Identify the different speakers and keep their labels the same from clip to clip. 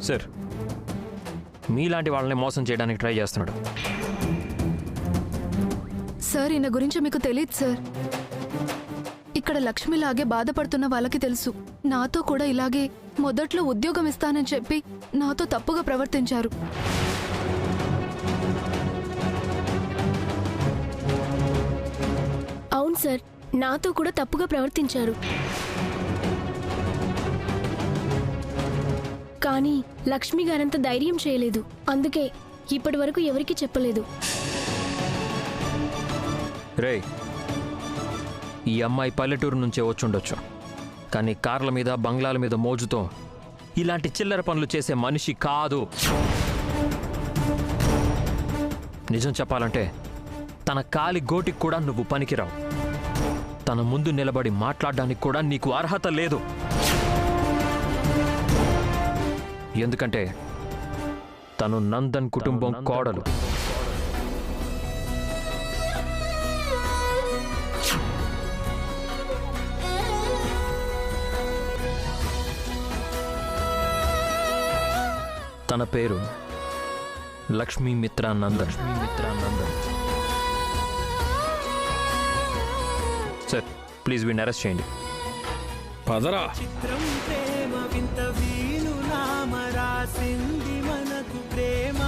Speaker 1: Sir, మీలాంటి వాళ్ళని మోసం చేయడానికి ట్రై చేస్తున్నాడు.
Speaker 2: సార్, ఈయన గురించి మీకు తెలియదు సార్. ఇక్కడ లక్ష్మిలాగే బాధపడుతున్న వాళ్ళకి తెలుసు. నాతో కూడా ఇలాగే మొదట్లో ఉద్యోగం ఇస్తానని చెప్పి నాతో తప్పుగా ప్రవర్తించారు.
Speaker 3: అవును సార్, నాతో కూడా తప్పుగా ప్రవర్తించారు. కానీ లక్ష్మి గారంత ధైర్యం చేయలేదు. అందుకే ఇప్పటి వరకు ఎవరికీ చెప్పలేదు.
Speaker 1: రే, ఈ అమ్మాయి పల్లెటూరు నుంచే వచ్చుండొచ్చు, కానీ కార్ల మీద బంగ్లాల మీద మోజుతో ఇలాంటి చిల్లర పనులు చేసే మనిషి కాదు. నిజం చెప్పాలంటే తన కాలి గోటికి కూడా నువ్వు పనికిరావు. తన ముందు నిలబడి మాట్లాడడానికి కూడా నీకు అర్హత లేదు. ఎందుకంటే తను నందన్ కుటుంబం కోడలు. తన పేరు లక్ష్మీ మిత్రా నందన్. సార్, ప్లీజ్ వీడిని అరెస్ట్ చేయండి.
Speaker 4: పదరా.
Speaker 5: చిత్రం ప్రేమ వింత వీలు నామ రాసింది మనకు ప్రేమ.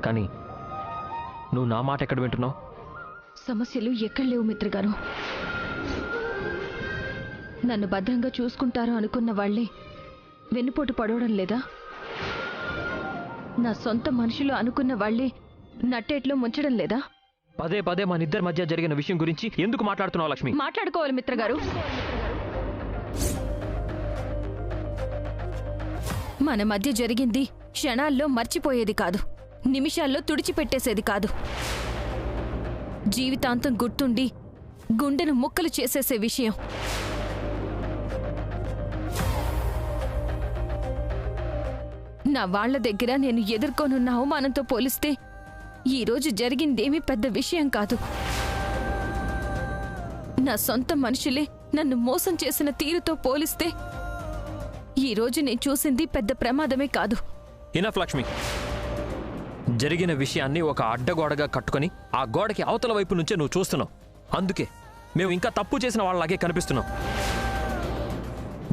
Speaker 1: కానీ నువ్వు నా మాట ఎక్కడ వింటున్నావు?
Speaker 2: సమస్యలు ఎక్కడ లేవు మిత్రగారు. నన్ను భద్రంగా చూసుకుంటారు అనుకున్న వాళ్లే వెన్నుపోటు పడవడం లేదా? నా సొంత మనుషులు అనుకున్న వాళ్లే నట్టేట్లో ముంచడం లేదా?
Speaker 1: పదే పదే మన ఇద్దరి మధ్య జరిగిన విషయం గురించి ఎందుకు మాట్లాడుతున్నావు లక్ష్మి?
Speaker 2: మాట్లాడుకోవాలి మిత్రగారు. మన మధ్య జరిగింది క్షణాల్లో మర్చిపోయేది కాదు, నిమిషాల్లో తుడిచిపెట్టేసేది కాదు. జీవితాంతం గుర్తుండి గుండెను ముక్కలు చేసేసే విషయం. నా వాళ్ల దగ్గర నేను ఎదుర్కొనున్న అవమానంతో పోలిస్తే ఈరోజు జరిగిందేమీ పెద్ద విషయం కాదు. నా సొంత మనుషులే నన్ను మోసం చేసిన తీరుతో పోలిస్తే ఈరోజు నేను చూసింది పెద్ద ప్రమాదమే కాదు.
Speaker 1: ఇనఫ్ లక్ష్మి. జరిగిన విషయాన్ని ఒక అడ్డగోడగా కట్టుకొని ఆ గోడకి అవతల వైపు నుంచే నువ్వు చూస్తున్నావు. అందుకే మేము ఇంకా తప్పు చేసిన వాళ్ళలాగే కనిపిస్తున్నాం.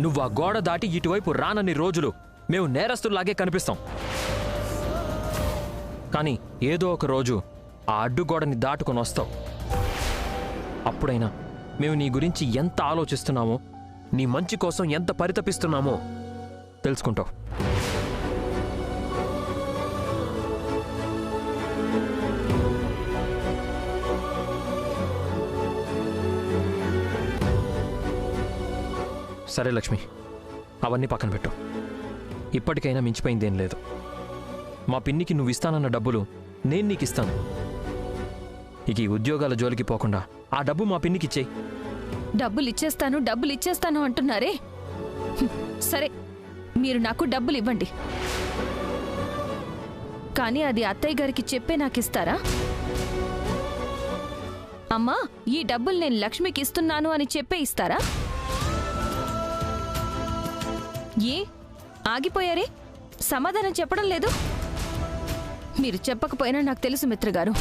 Speaker 1: నువ్వు ఆ గోడ దాటి ఇటువైపు రానన్ని రోజులు మేము నేరస్తుల్లాగే కనిపిస్తాం. కానీ ఏదో ఒక రోజు ఆ అడ్డుగోడని దాటుకొని వస్తావు. అప్పుడైనా మేము నీ గురించి ఎంత ఆలోచిస్తున్నామో, నీ మంచి కోసం ఎంత పరితపిస్తున్నామో తెలుసుకుంటావు. సరే లక్ష్మి, అవన్నీ పక్కన పెట్టు. ఇప్పటికైనా మించిపోయిందేం లేదు. మా పిన్నికి నువ్వు ఇస్తానన్న డబ్బులు నేను నీకు ఇస్తాను. ఇక ఈ ఉద్యోగాల జోలికి పోకుండా ఆ డబ్బు మా పిన్నికి ఇచ్చేయి.
Speaker 2: డబ్బులు ఇచ్చేస్తాను అంటున్నారే. సరే, మీరు నాకు డబ్బులు ఇవ్వండి. కానీ అది అత్తయ్య గారికి చెప్పే నాకిస్తారా? అమ్మా, ఈ డబ్బులు నేను లక్ష్మికి ఇస్తున్నాను అని చెప్పే ఇస్తారా? ఏ ఆగిపోయారే? సమాధానం చెప్పడం లేదు. మీరు చెప్పకపోయినా నాకు తెలుసు మిత్రగారు.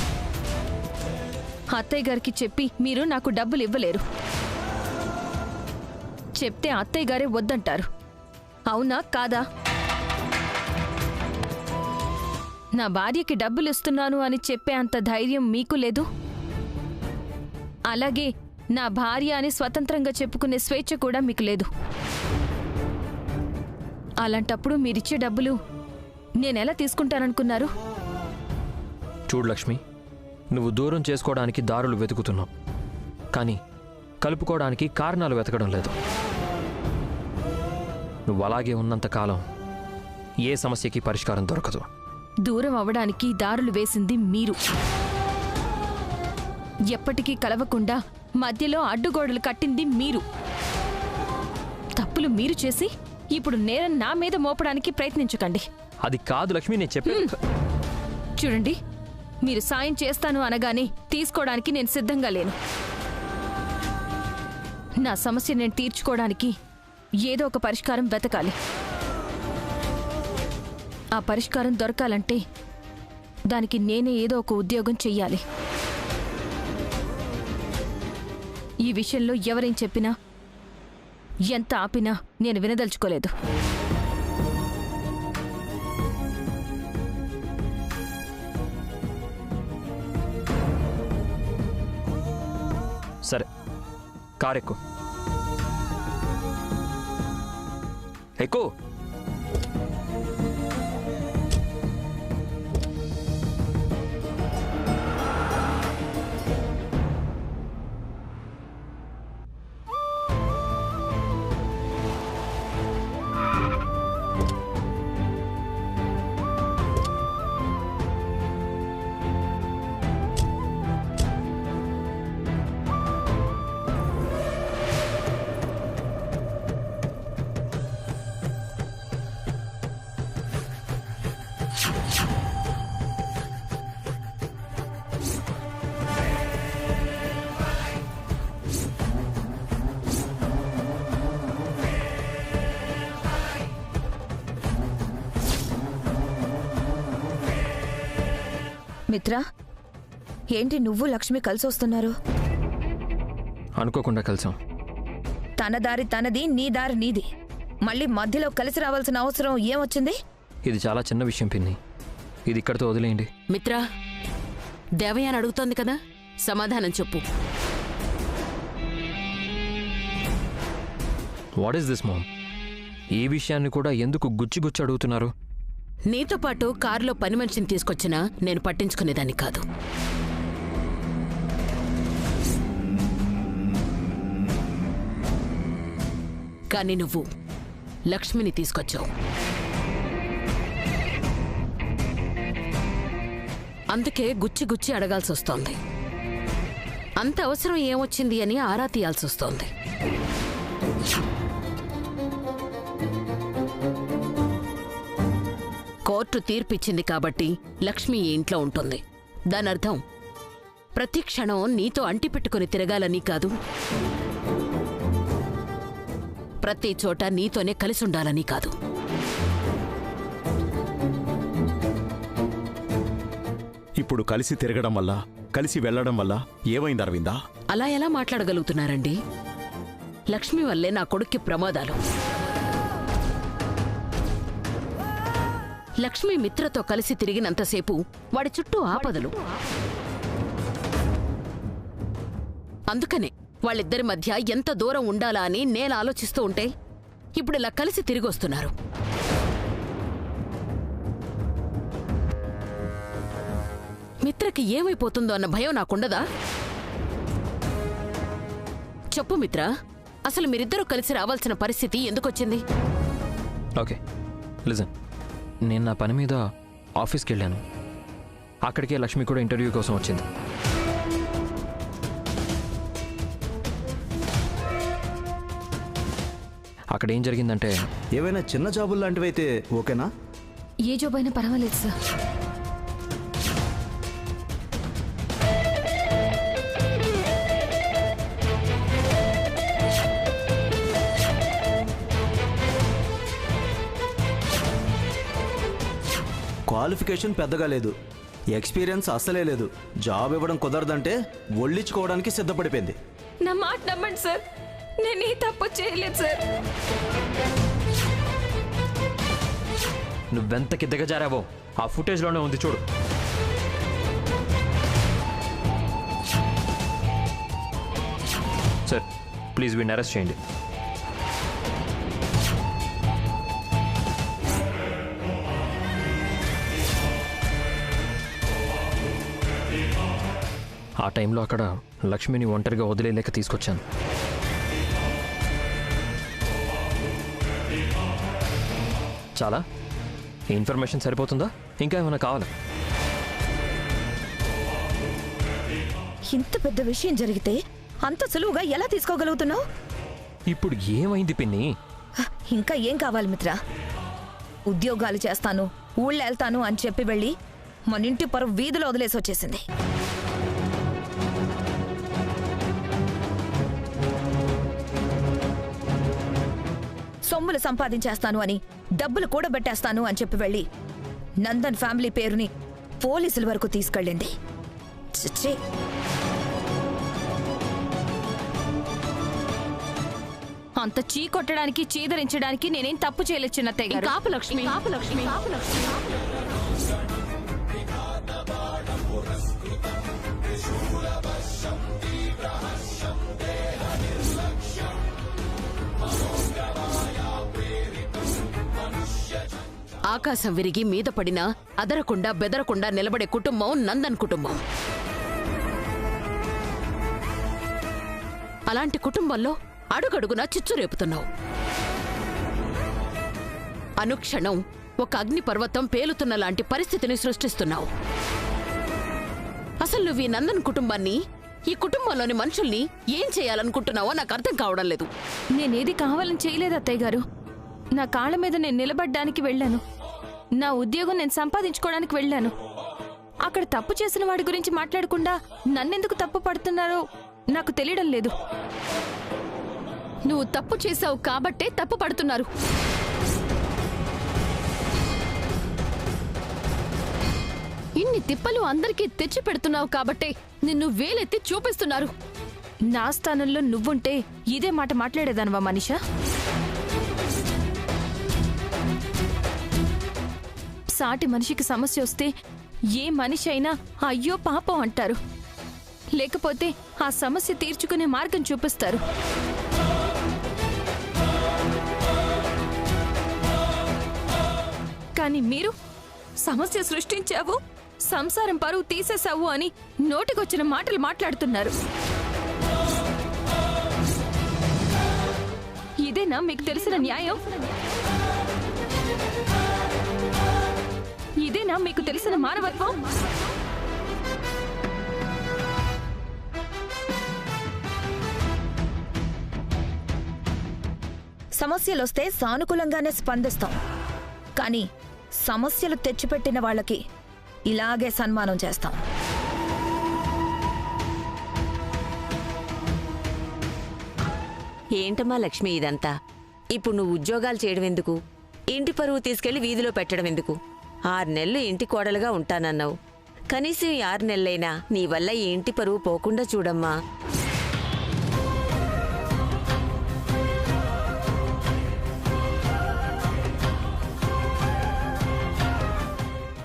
Speaker 2: అత్తయ్య గారికి చెప్పి మీరు నాకు డబ్బులు ఇవ్వలేరు. చెప్తే అత్తయ్య గారే వద్దంటారు. అవునా కాదా? నా భార్యకి డబ్బులు ఇస్తున్నాను అని చెప్పే అంత ధైర్యం మీకు లేదు. అలాగే
Speaker 6: నా భార్య అని స్వతంత్రంగా చెప్పుకునే స్వేచ్ఛ కూడా మీకు లేదు. అలాంటప్పుడు మీరిచ్చే డబ్బులు నేనెలా తీసుకుంటాననుకున్నారు?
Speaker 1: చూడు లక్ష్మి, నువ్వు దూరం చేసుకోవడానికి దారులు వెతుకుతున్నావు, కానీ కలుపుకోవడానికి కారణాలు వెతకడం లేదు. నువ్వు అలాగే ఉన్నంతకాలం ఏ సమస్యకి పరిష్కారం దొరకదు.
Speaker 6: దూరం అవ్వడానికి దారులు వేసింది మీరు. ఎప్పటికీ కలవకుండా మధ్యలో అడ్డుగోడలు కట్టింది మీరు. తప్పులు మీరు చేసి ఇప్పుడు నేరం నా మీద మోపడానికి ప్రయత్నించకండి.
Speaker 1: అది కాదు లక్ష్మి, నేను చెప్పేది.
Speaker 6: చూడండి, మీరు సాయం చేస్తాను అనగానే తీసుకోవడానికి నేను సిద్ధంగా లేను. నా సమస్య నేను తీర్చుకోవడానికి ఏదో ఒక పరిష్కారం వెతకాలి. ఆ పరిష్కారం దొరకాలంటే దానికి నేనే ఏదో ఒక ఉద్యోగం చెయ్యాలి. ఈ విషయంలో ఎవరేం చెప్పినా, ఎంత ఆపినా నేను వినదలుచుకోలేదు.
Speaker 1: సరే, కారెక్కు. ఎక్కు.
Speaker 7: మిత్రా, ఏంటి నువ్వు లక్ష్మి కలిసి వస్తున్నారు?
Speaker 1: అనుకోకుండా కలిసాం.
Speaker 7: తన దారి తనది, నీ దారి నీది. మళ్ళీ మధ్యలో కలిసి రావాల్సిన అవసరం ఏమొచ్చింది?
Speaker 1: ఇది చాలా చిన్న విషయం పిన్ని, ఇది ఇక్కడితో వదిలేయండి.
Speaker 8: మిత్రా, దేవయాని అడుగుతోంది కదా, సమాధానం చెప్పు.
Speaker 1: What is this mom? ఈ విషయాన్ని కూడా ఎందుకు గుచ్చి గుచ్చి అడుగుతున్నారు?
Speaker 8: నీతో పాటు కారులో పని మనిషిని తీసుకొచ్చినా నేను పట్టించుకునేదాన్ని కాదు. కానీ నువ్వు లక్ష్మిని తీసుకొచ్చావు. అందుకే గుచ్చి గుచ్చి అడగాల్సి వస్తోంది. అంత అవసరం ఏమొచ్చింది అని ఆరా తీయాల్సి వస్తోంది. కోర్టు తీర్పిచ్చింది కాబట్టి లక్ష్మి ఈ ఇంట్లో ఉంటుంది. దానర్థం ప్రతి క్షణం నీతో అంటిపెట్టుకుని తిరగాలని కాదు, ప్రతి చోట నీతోనే కలిసి ఉండాలని కాదు.
Speaker 9: ఇప్పుడు కలిసి తిరగడం వల్ల, కలిసి వెళ్లడం వల్ల ఏమైంది అరవిందా?
Speaker 8: అలా ఎలా మాట్లాడగలుగుతున్నారండి? లక్ష్మి వల్లే నా కొడుక్కి ప్రమాదాలు. లక్ష్మి మిత్రతో కలిసి తిరిగినంతసేపు వాడి చుట్టూ ఆపదలు. అందుకనే వాళ్ళిద్దరి మధ్య ఎంత దూరం ఉండాలా అని నేను ఆలోచిస్తూ ఉంటే ఇప్పుడు ఇలా కలిసి తిరిగొస్తున్నారు. మిత్రకి ఏమైపోతుందో అన్న భయం నాకుండదా? చెప్పు మిత్ర, అసలు మీరిద్దరూ కలిసి రావాల్సిన పరిస్థితి ఎందుకొచ్చింది?
Speaker 1: ఓకే లిజన్, నేను నా పని మీద ఆఫీస్కి వెళ్ళాను. అక్కడికే లక్ష్మి కూడా ఇంటర్వ్యూ కోసం వచ్చింది. అక్కడ ఏం జరిగిందంటే,
Speaker 10: ఏవైనా చిన్న జాబులు లాంటివి అయితే ఓకేనా?
Speaker 2: ఏ జాబ్ అయినా పర్వాలేదు సార్.
Speaker 10: క్వాలిఫికేషన్ పెద్దగా లేదు, ఎక్స్పీరియన్స్ అస్సలే లేదు. జాబ్ ఇవ్వడం కుదరదంటే ఒళ్ళించుకోవడానికి సిద్ధపడిపోయింది.
Speaker 6: నా మాట నమ్మండి సార్, నేను ఈ తప్పు చేయలేదు సార్.
Speaker 1: నువ్వెంతకి దిగజారావో ఆ ఫుటేజ్లోనే ఉంది చూడు. సార్ ప్లీజ్ వీడిని అరెస్ట్ చేయండి. ఆ టైంలో అక్కడ లక్ష్మిని ఒంటరిగా వదిలేలేక తీసుకొచ్చాను. చాలా ఈ ఇన్ఫర్మేషన్ సరిపోతుందా, ఇంకా ఏమైనా కావాలా?
Speaker 7: ఇంత పెద్ద విషయం జరిగితే అంత సులువుగా ఎలా తీసుకోగలుగుతున్నావు?
Speaker 1: ఇప్పుడు ఏమైంది పిన్ని?
Speaker 7: ఇంకా ఏం కావాలి మిత్ర? ఉద్యోగాలు చేస్తాను, ఊళ్ళో వెళ్తాను అని చెప్పి వెళ్ళి మన ఇంటి పరువు వీధిలో వదిలేసి వచ్చేసింది. సొమ్ములు సంపాదించేస్తాను అని, డబ్బులు కూడబెట్టేస్తాను అని చెప్పి వెళ్ళి నందన్ ఫ్యామిలీ పేరుని పోలీసుల వరకు తీసుకెళ్ళింది. చిచ్చే,
Speaker 6: అంత చీ కొట్టడానికి చీదరించడానికి నేనేం తప్పు చేయలేదు చిన్నత్తయ్య గారు.
Speaker 8: కాపు లక్ష్మి, కాపు లక్ష్మి, కాపు లక్ష్మి. ఆకాశం విరిగి మీద పడినా అదరకుండా బెదరకుండా నిలబడే కుటుంబం నందన్ కుటుంబం. అలాంటి కుటుంబంలో అడుగడుగునా చిచ్చు రేపుతున్నావు. అనుక్షణం ఒక అగ్నిపర్వతం పేలుతున్న లాంటి పరిస్థితిని సృష్టిస్తున్నావు. అసలు నువ్వు ఈ నందన్ కుటుంబాన్ని, ఈ కుటుంబంలోని మనుషుల్ని ఏం చేయాలనుకుంటున్నావో నాకు అర్థం కావడం లేదు.
Speaker 6: నేనేది కావాలని చేయలేదు అత్తయ్య గారు. నా కాళ్ళ మీద నేను నిలబడ్డానికి వెళ్ళాను. నా ఉద్యోగం నేను సంపాదించుకోవడానికి వెళ్ళాను. అక్కడ తప్పు చేసిన వాడి గురించి మాట్లాడకుండా నన్నెందుకు తప్పు పడుతున్నారో నాకు తెలియడం లేదు.
Speaker 2: నువ్వు తప్పు చేశావు కాబట్టే తప్పు పడుతున్నారు. ఇన్ని తిప్పలు అందరికీ తెచ్చి పెడుతున్నావు కాబట్టే నిన్ను వేలెత్తి చూపిస్తున్నారు.
Speaker 6: నా స్థానంలో నువ్వుంటే ఇదే మాట మాట్లాడేదానివా మనిషా? సాటి మనిషికి సమస్య వస్తే ఏ మనిషి అయినా అయ్యో పాపం అంటారు, లేకపోతే ఆ సమస్య తీర్చుకునే మార్గం చూపిస్తారు. కానీ మీరు సమస్య సృష్టించావు, సంసారం పరువు తీసేశావు అని నోటికొచ్చిన మాటలు మాట్లాడుతున్నారు. ఇదేనా మీకు తెలిసిన న్యాయం? ఇదేనా మీకు తెలిసిన మానవత్వం?
Speaker 7: సమస్యలొస్తే సానుకూలంగానే స్పందిస్తాం, కానీ సమస్యలు తెచ్చిపెట్టిన వాళ్ళకి ఇలాగే సన్మానం చేస్తాం.
Speaker 11: ఏంటమ్మా లక్ష్మి ఇదంతా? ఇప్పుడు నువ్వు ఉద్యోగాలు చేయడం ఎందుకు? ఇంటి పరువు తీసుకెళ్లి వీధిలో పెట్టడం ఎందుకు? 6 నెలలు ఇంటి కోడలుగా ఉంటానన్నావు. కనీసం ఈ 6 నెలలైనా నీ వల్ల ఈ ఇంటి పరువు పోకుండా చూడమ్మా.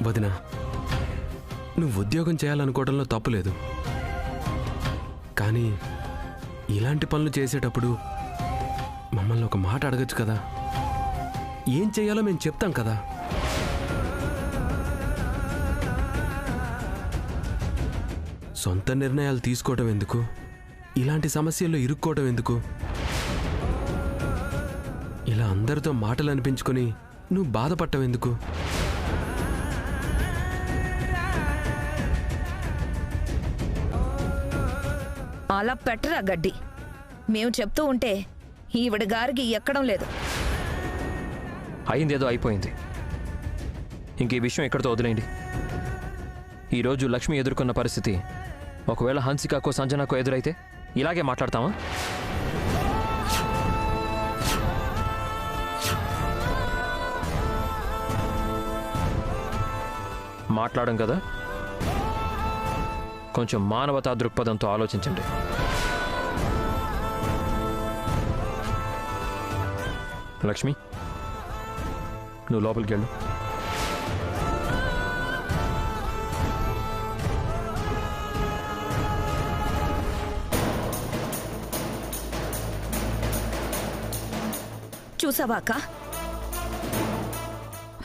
Speaker 12: వదినా, నువ్వు ఉద్యోగం చేయాలనుకోవడంలో తప్పులేదు, కానీ ఇలాంటి పనులు చేసేటప్పుడు మమ్మల్ని ఒక మాట అడగచ్చు కదా. ఏం చేయాలో మేము చెప్తాం కదా. సొంత నిర్ణయాలు తీసుకోవడం ఎందుకు? ఇలాంటి సమస్యల్లో ఇరుక్కోవడం ఎందుకు? ఇలా అందరితో మాటలు అనిపించుకొని నువ్వు బాధపడటం ఎందుకు?
Speaker 7: అలా పెట్టరా గడ్డి. మేము చెప్తూ ఉంటే ఈవిడ గారికి ఎక్కడం లేదు.
Speaker 1: అయిందేదో అయిపోయింది. ఇంక ఈ విషయం ఎక్కడితో వదిలేయండి. ఈరోజు లక్ష్మి ఎదుర్కొన్న పరిస్థితి ఒకవేళ హన్సికాకో సంజనాకో ఎదురైతే ఇలాగే మాట్లాడతామా? మాట్లాడం కదా, కొంచెం మానవతా దృక్పథంతో ఆలోచించండి. లక్ష్మి, నువ్వు లోపలికి వెళ్ళు.
Speaker 7: చూసావా అక్క?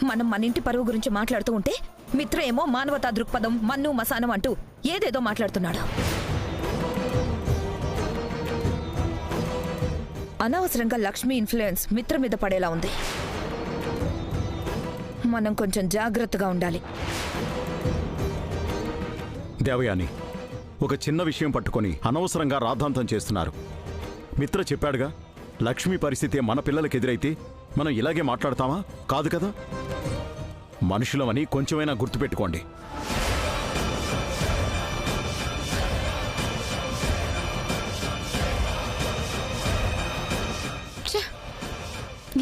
Speaker 7: మనం మన ఇంటి పరువు గురించి మాట్లాడుతూ ఉంటే మిత్ర ఏమో మానవతా దృక్పథం, మన్ను మసానం అంటూ ఏదేదో మాట్లాడుతున్నాడు. అనవసరంగా లక్ష్మి ఇన్ఫ్లుయెన్స్ మిత్ర మీద పడేలా ఉంది. మనం కొంచెం జాగ్రత్తగా ఉండాలి.
Speaker 9: దేవయాని, ఒక చిన్న విషయం పట్టుకొని అనవసరంగా రాద్ధాంతం చేస్తున్నారు. మిత్ర చెప్పాడుగా, లక్ష్మి పరిస్థితి మన పిల్లలకి ఎదురైతే మనం ఇలాగే మాట్లాడతామా? కాదు కదా. మనుషులమని కొంచెమైనా గుర్తుపెట్టుకోండి.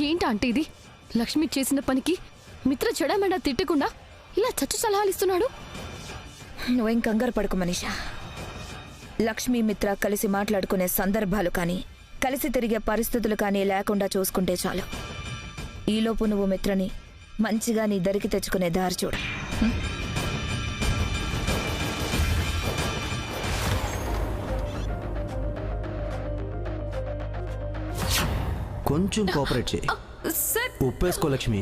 Speaker 2: ఏంటంటే ఇది? లక్ష్మి చేసిన పనికి మిత్ర చెడమెడా తిట్టకుండా ఇలా చచ్చు సలహాలు ఇస్తున్నాడు.
Speaker 7: నువ్వేం కంగారు పడుకు మనీషా. లక్ష్మి మిత్ర కలిసి మాట్లాడుకునే సందర్భాలు కానీ, కలిసి తిరిగే పరిస్థితులు కానీ లేకుండా చూసుకుంటే చాలు. ఈలోపు నువ్వు మిత్రని మంచిగా నీ దరికి తెచ్చుకునే దారి చూడు.
Speaker 10: కొంచెం కోఆపరేట్ చేయి. ఒప్పేసుకో లక్ష్మి,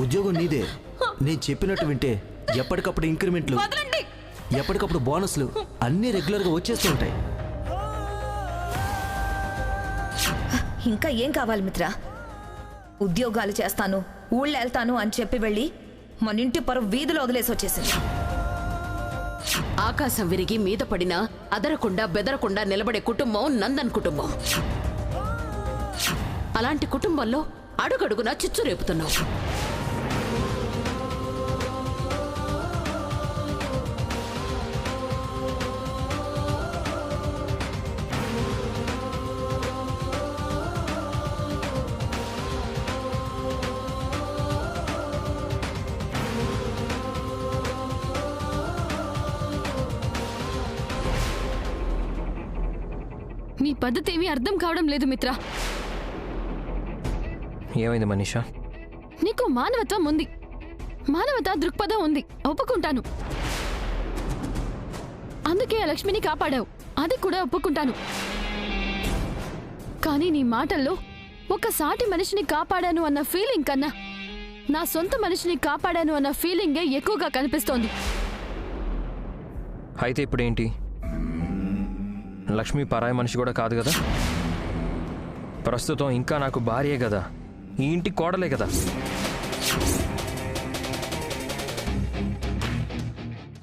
Speaker 10: ఉద్యోగం నీదే. నేను చెప్పినట్టు వింటే ఎప్పటికప్పుడు ఇంక్రిమెంట్లు, ఎప్పటికప్పుడు బోనస్లు అన్నీ రెగ్యులర్గా వచ్చేస్తూ ఉంటాయి.
Speaker 7: ఇంకా ఏం కావాలి మిత్ర? ఉద్యోగాలు చేస్తాను, ఊళ్ళో వెళ్తాను అని చెప్పి వెళ్ళి మన ఇంటి పరువు వీధిలో వదిలేసి వచ్చేసింది.
Speaker 8: ఆకాశం విరిగి మీద పడినా అదరకుండా బెదరకుండా నిలబడే కుటుంబం నందన్ కుటుంబం. అలాంటి కుటుంబంలో అడుగడుగునా చిచ్చు రేపుతున్నావు.
Speaker 2: నీ పద్ధతి ఏమీ అర్థం కావడం లేదు మిత్ర.
Speaker 1: ఏమైంది మనీషా?
Speaker 2: నీకు మానవత్వం ఉంది, మానవతా దృక్పథం ఉంది, ఒప్పుకుంటాను. అందుకే ఆ లక్ష్మిని కాపాడావు, అది కూడా ఒప్పుకుంటాను. కానీ నీ మాటల్లో ఒక సాటి మనిషిని కాపాడాను అన్న ఫీలింగ్ కన్నా నా సొంత మనిషిని కాపాడాను అన్న ఫీలింగే ఎక్కువగా కనిపిస్తోంది.
Speaker 1: అయితే ఇప్పుడేంటి? లక్ష్మి పరాయి మనిషి కూడా కాదు కదా. ప్రస్తుతం ఇంకా నాకు భార్యే కదా, ఈ ఇంటి కోడలే కదా.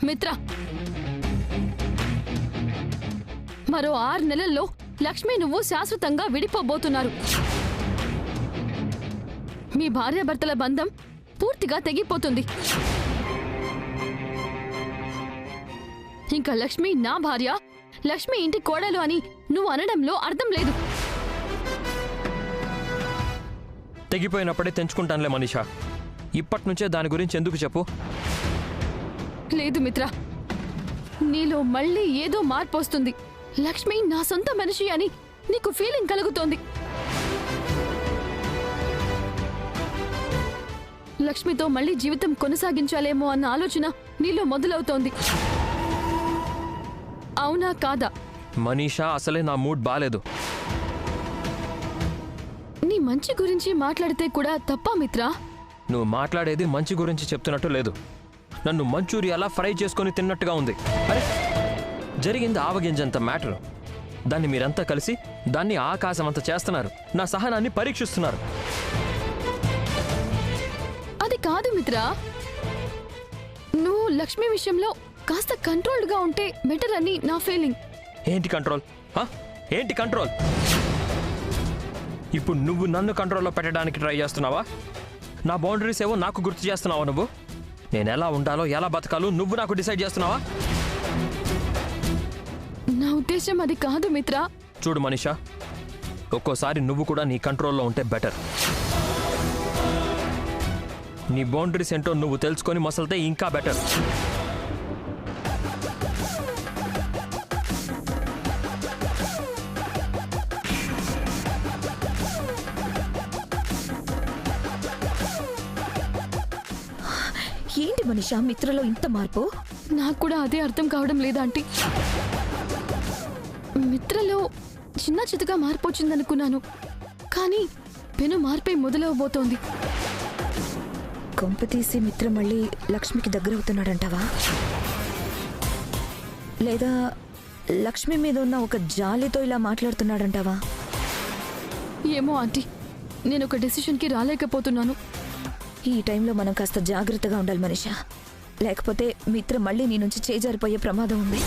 Speaker 2: మిత్ర, మరో 6 నెలల్లో లక్ష్మి నువ్వు శాశ్వతంగా విడిపోబోతున్నారు. మీ భార్యాభర్తల బంధం పూర్తిగా తెగిపోతుంది. ఇంకా లక్ష్మి నా భార్య, లక్ష్మి ఇంటి కోడలు అని నువ్వు అనడంలో అర్థం లేదు.
Speaker 1: తెగిపోయినప్పుడే తెంచుకుంటానులే మనీషా. ఇప్పటి నుంచే దాని గురించి ఎందుకు చెప్పు.
Speaker 2: లేదు మిత్ర, నీలో మళ్ళీ ఏదో మార్పు వస్తుంది. లక్ష్మి నా సొంత మనిషి అని నీకు ఫీలింగ్ కలుగుతోంది. లక్ష్మితో మళ్ళీ జీవితం కొనసాగించాలేమో అన్న ఆలోచన నీలో మొదలవుతోంది. అవునా కాదా?
Speaker 1: మనీషా, అసలే నా మూడ్ బాలేదు.
Speaker 2: నీ మంచి గురించి మాట్లాడితే కూడా తప్పా మిత్ర?
Speaker 1: నువ్వు మాట్లాడేది మంచి గురించి చెప్తున్నట్టు లేదు, నన్ను మంచూరియాలా ఫ్రై చేసుకొని తిన్నట్టుగా ఉంది. అరే, జరిగింది ఆవగింజంత మ్యాటర్. దాన్ని మీరంతా కలిసి దాన్ని ఆకాశమంత చేస్తున్నారు, నా సహనాన్ని పరీక్షిస్తున్నారు.
Speaker 2: అది కాదు మిత్ర, నువ్వు లక్ష్మి విషయంలో కాస్త కంట్రోల్డ్గా ఉంటే బెటర్ అని నా ఫీలింగ్.
Speaker 1: ఏంటి కంట్రోల్? ఏంటి కంట్రోల్? ఇప్పుడు నువ్వు నన్ను కంట్రోల్లో పెట్టడానికి ట్రై చేస్తున్నావా? నా బౌండరీస్ ఏవో నాకు గుర్తు చేస్తున్నావా? నువ్వు నేను ఎలా ఉండాలో, ఎలా బతకాలో నువ్వు నాకు డిసైడ్ చేస్తున్నావా?
Speaker 2: నా ఉద్దేశం అది కాదు మిత్ర.
Speaker 1: చూడు మనీషా, ఒక్కోసారి నువ్వు కూడా నీ కంట్రోల్లో ఉంటే బెటర్. నీ బౌండరీస్ ఏంటో నువ్వు తెలుసుకొని మసలితే ఇంకా బెటర్.
Speaker 7: ఏంటి మనీషా మిత్రలో ఇంత మార్పు?
Speaker 2: నాకు కూడా అదే అర్థం కావడం లేదా ఆంటీ. మిత్రలో చిన్న చితగా మార్పు వచ్చిందనుకున్నాను, కానీ పెను మార్పే మొదలవబోతోంది.
Speaker 7: కొంపతీసి మిత్ర మళ్ళీ లక్ష్మికి దగ్గరవుతున్నాడంటావా? లేదా లక్ష్మి మీద ఉన్న ఒక జాలితో ఇలా మాట్లాడుతున్నాడంటావా?
Speaker 2: ఏమో ఆంటీ, నేను ఒక డెసిషన్కి రాలేకపోతున్నాను.
Speaker 7: ఈ టైంలో మనం కాస్త జాగ్రత్తగా ఉండాలి మనిషా, లేకపోతే మిత్ర మళ్ళీ నీ నుంచి చేజారిపోయే ప్రమాదం ఉంది.